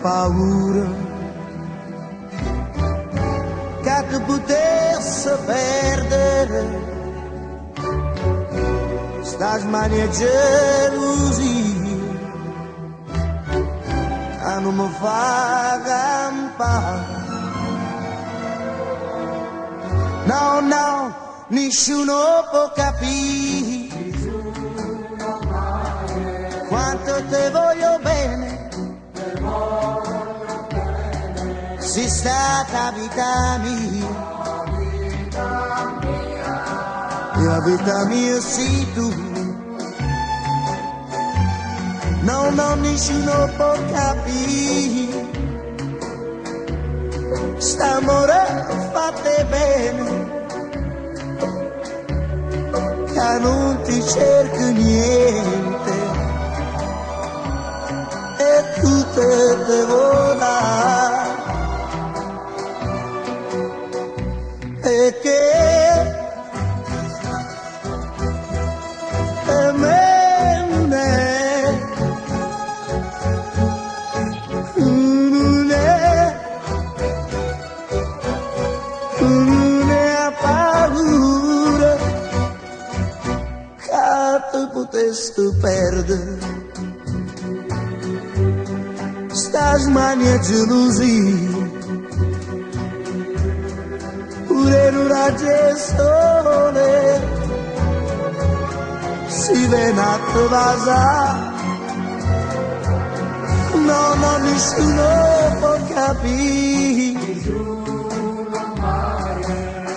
paura che tu potessi perdere sta smania gelosia che non mi fa campare. No, no, nessuno può capire quanto te voglio bene, sei stata vita mia, e la vita mia sei tu. No, no, nessuno può capire st'amore fatte bene, che non ti cerco niente e tu te devo dare, e che per me non è, non è, non è paura che tu potessi perdere sta smania gelosia, pure in un raggio sole si vede a trovare. No, no, nessuno può capire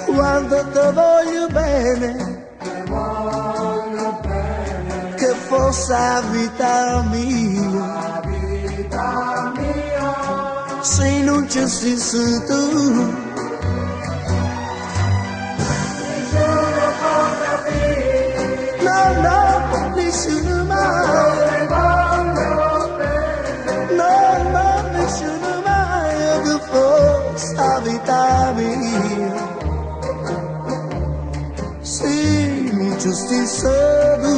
quando te voglio bene, che fosse la vita mia, se non ci sei tu. No, no, nessuno mai, no, no, nessuno mai che fosse la vita mia, se non ci sei tu,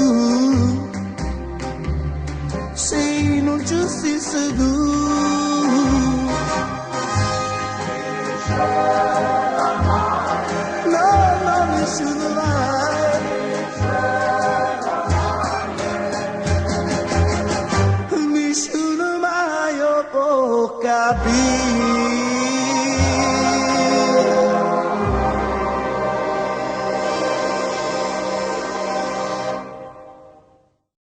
se non ci sei tu. No, no, nessuno